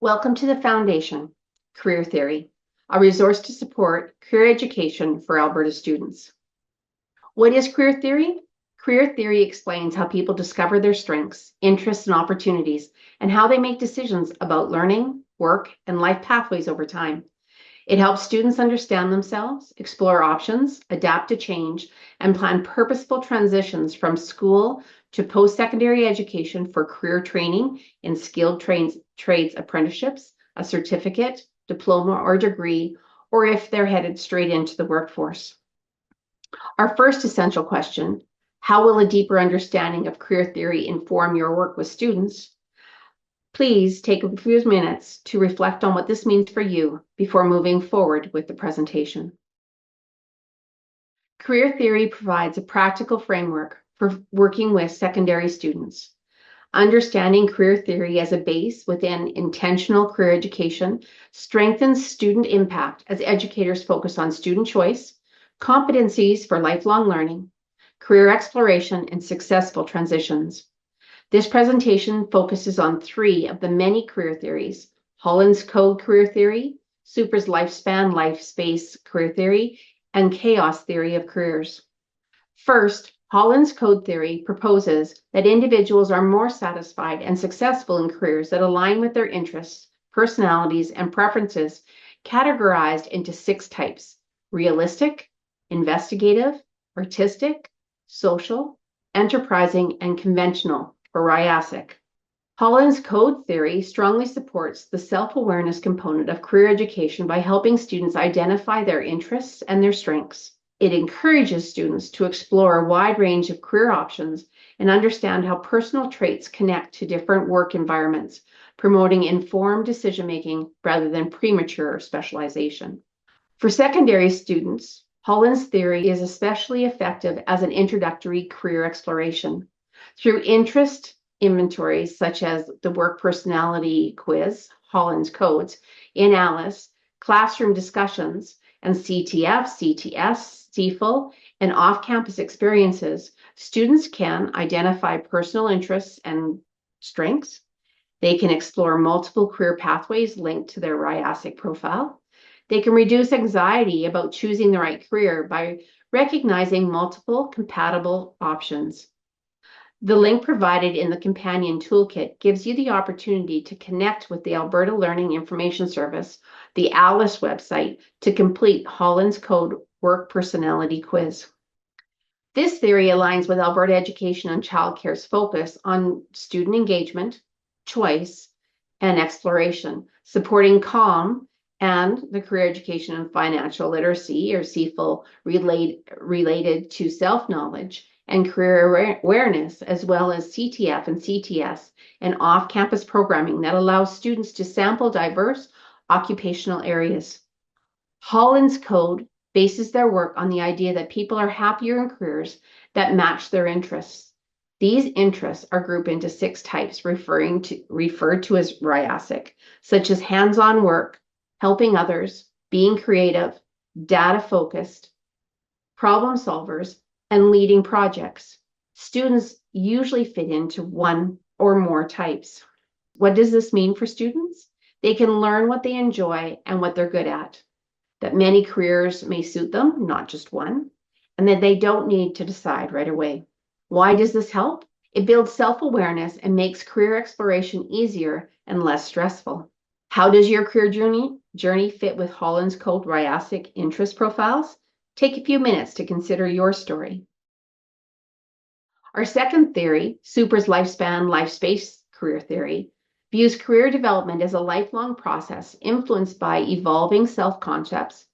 Welcome to the Foundation, Career Theory, a resource to support career education for Alberta students. What is career theory? Career theory explains how people discover their strengths, interests, and opportunities, and how they make decisions about learning, work, and life pathways over time. It helps students understand themselves, explore options, adapt to change, and plan purposeful transitions from school to post-secondary education for career training in skilled trades apprenticeships, a certificate, diploma, or degree, or if they're headed straight into the workforce. Our first essential question, how will a deeper understanding of career theory inform your work with students? Please take a few minutes to reflect on what this means for you before moving forward with the presentation. Career theory provides a practical framework for working with secondary students. Understanding career theory as a base within intentional career education strengthens student impact as educators focus on student choice, competencies for lifelong learning, career exploration, and successful transitions. This presentation focuses on three of the many career theories: Holland's Code career theory, Super's lifespan, life space career theory, and chaos theory of careers. First, Holland's Code theory proposes that individuals are more satisfied and successful in careers that align with their interests, personalities, and preferences, categorized into 6 types: realistic, investigative, artistic, social, enterprising, and conventional, or RIASIC. Holland's Code theory strongly supports the self-awareness component of career education by helping students identify their interests and their strengths. It encourages students to explore a wide range of career options and understand how personal traits connect to different work environments, promoting informed decision-making rather than premature specialization. For secondary students, Holland's theory is especially effective as an introductory career exploration. Through interest inventories such as the Work Personality Quiz, Holland's Codes, in ALICE, classroom discussions, and CTF, CTS, CEFL, and off-campus experiences, students can identify personal interests and strengths. They can explore multiple career pathways linked to their RIASIC profile. They can reduce anxiety about choosing the right career by recognizing multiple compatible options. The link provided in the companion toolkit gives you the opportunity to connect with the Alberta Learning Information Service, the ALICE website, to complete Holland's Code Work Personality Quiz. This theory aligns with Alberta Education and Childcare's focus on student engagement, choice, and exploration, supporting CALM and the Career Education and Financial Literacy, or CEFL, related to self-knowledge and career awareness, as well as CTF and CTS, and off-campus programming that allows students to sample diverse occupational areas. Holland's Code bases their work on the idea that people are happier in careers that match their interests. These interests are grouped into 6 types referred to as RIASIC, such as hands-on work, helping others, being creative, data-focused, problem solvers, and leading projects. Students usually fit into one or more types. What does this mean for students? They can learn what they enjoy and what they're good at, that many careers may suit them, not just one, and that they don't need to decide right away. Why does this help? It builds self-awareness and makes career exploration easier and less stressful. How does your career journey fit with Holland's Code RIASIC interest profiles? Take a few minutes to consider your story. Our second theory, Super's lifespan, life space career theory, views career development as a lifelong process influenced by evolving self-concepts,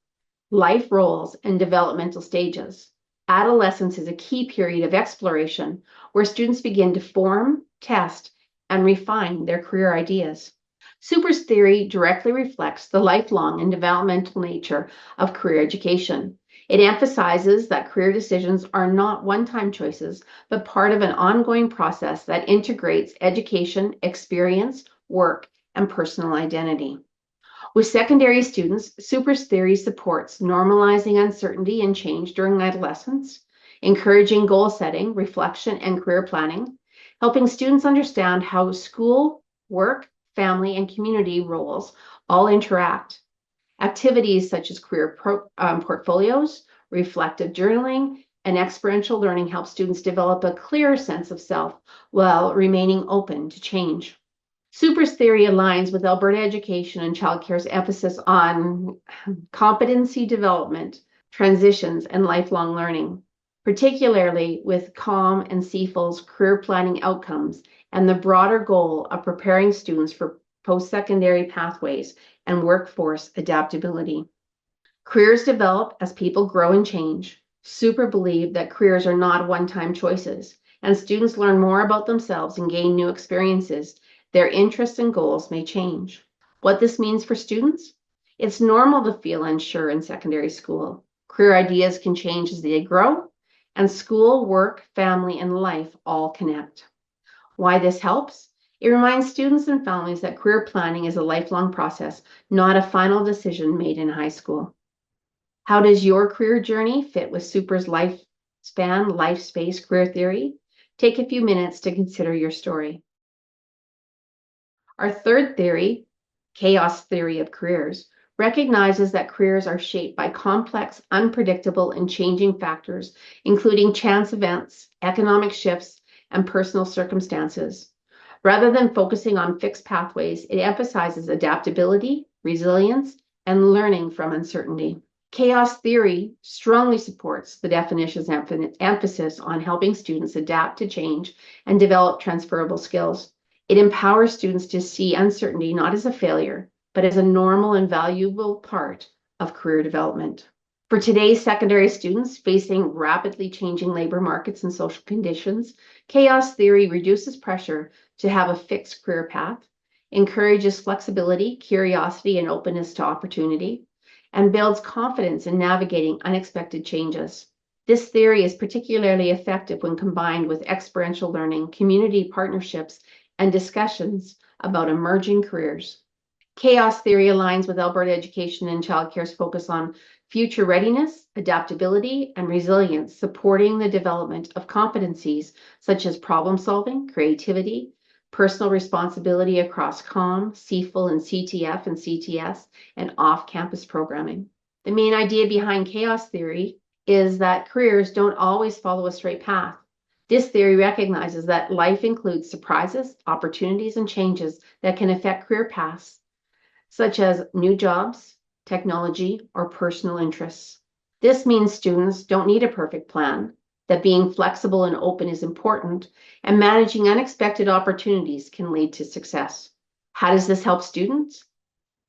life roles, and developmental stages. Adolescence is a key period of exploration where students begin to form, test, and refine their career ideas. Super's theory directly reflects the lifelong and developmental nature of career education. It emphasizes that career decisions are not one-time choices, but part of an ongoing process that integrates education, experience, work, and personal identity. With secondary students, Super's theory supports normalizing uncertainty and change during adolescence, encouraging goal setting, reflection, and career planning, helping students understand how school, work, family, and community roles all interact. Activities such as career portfolios, reflective journaling, and experiential learning help students develop a clearer sense of self while remaining open to change. Super's theory aligns with Alberta Education and Childcare's emphasis on competency development, transitions, and lifelong learning, particularly with CALM and CEFL's career planning outcomes and the broader goal of preparing students for post-secondary pathways and workforce adaptability. Careers develop as people grow and change. Super believe that careers are not one-time choices, and students learn more about themselves and gain new experiences. Their interests and goals may change. What this means for students? It's normal to feel unsure in secondary school. Career ideas can change as they grow, and school, work, family, and life all connect. Why this helps? It reminds students and families that career planning is a lifelong process, not a final decision made in high school. How does your career journey fit with Super's lifespan, life space career theory? Take a few minutes to consider your story. Our third theory, chaos theory of careers, recognizes that careers are shaped by complex, unpredictable, and changing factors, including chance events, economic shifts, and personal circumstances. Rather than focusing on fixed pathways, it emphasizes adaptability, resilience, and learning from uncertainty. Chaos theory strongly supports the definition's emphasis on helping students adapt to change and develop transferable skills. It empowers students to see uncertainty not as a failure, but as a normal and valuable part of career development. For today's secondary students facing rapidly changing labor markets and social conditions, chaos theory reduces pressure to have a fixed career path, encourages flexibility, curiosity, and openness to opportunity, and builds confidence in navigating unexpected changes. This theory is particularly effective when combined with experiential learning, community partnerships, and discussions about emerging careers. Chaos theory aligns with Alberta Education and Childcare's focus on future readiness, adaptability, and resilience, supporting the development of competencies such as problem solving, creativity, personal responsibility across COM, CEFL, and CTF and CTS, and off-campus programming. The main idea behind chaos theory is that careers don't always follow a straight path. This theory recognizes that life includes surprises, opportunities, and changes that can affect career paths, such as new jobs, technology, or personal interests. This means students don't need a perfect plan, that being flexible and open is important, and managing unexpected opportunities can lead to success. How does this help students?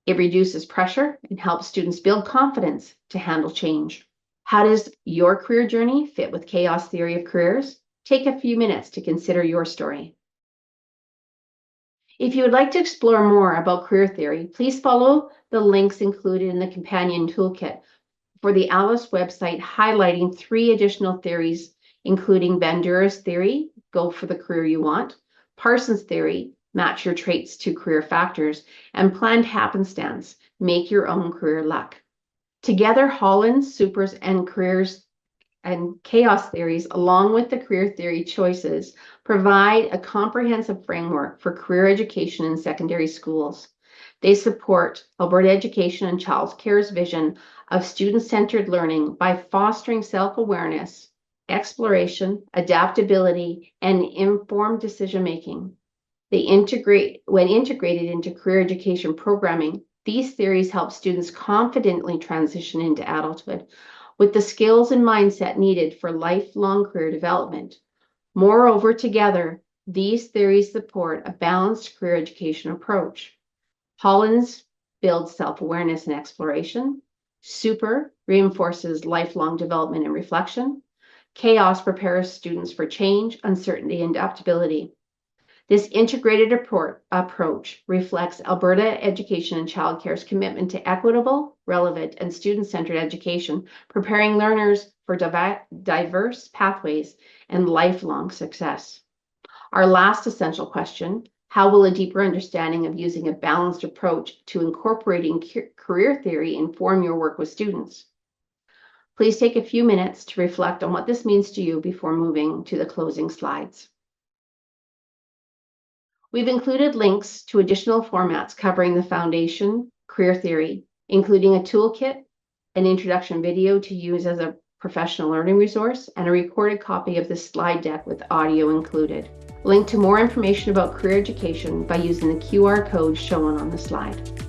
It reduces pressure and helps students build confidence to handle change. How does your career journey fit with chaos theory of careers? Take a few minutes to consider your story. If you would like to explore more about career theory, please follow the links included in the companion toolkit for the ALICE website, highlighting 3 additional theories, including Bandura's theory, go for the career you want, Parsons' theory, match your traits to career factors, and planned happenstance, make your own career luck. Together, Holland, Super's, and careers and chaos theories, along with the career theory choices, provide a comprehensive framework for career education in secondary schools. They support Alberta Education and Childcare's vision of student-centered learning by fostering self-awareness, exploration, adaptability, and informed decision-making. When integrated into career education programming, these theories help students confidently transition into adulthood with the skills and mindset needed for lifelong career development. Moreover, together, these theories support a balanced career education approach. Holland's builds self-awareness and exploration. Super reinforces lifelong development and reflection. Chaos prepares students for change, uncertainty, and adaptability. This integrated approach reflects Alberta Education and Childcare's commitment to equitable, relevant, and student-centered education, preparing learners for diverse pathways and lifelong success. Our last essential question, how will a deeper understanding of using a balanced approach to incorporating career theory inform your work with students? Please take a few minutes to reflect on what this means to you before moving to the closing slides. We've included links to additional formats covering the foundation, career theory, including a toolkit, an introduction video to use as a professional learning resource, and a recorded copy of this slide deck with audio included. Link to more information about career education by using the QR code shown on the slide.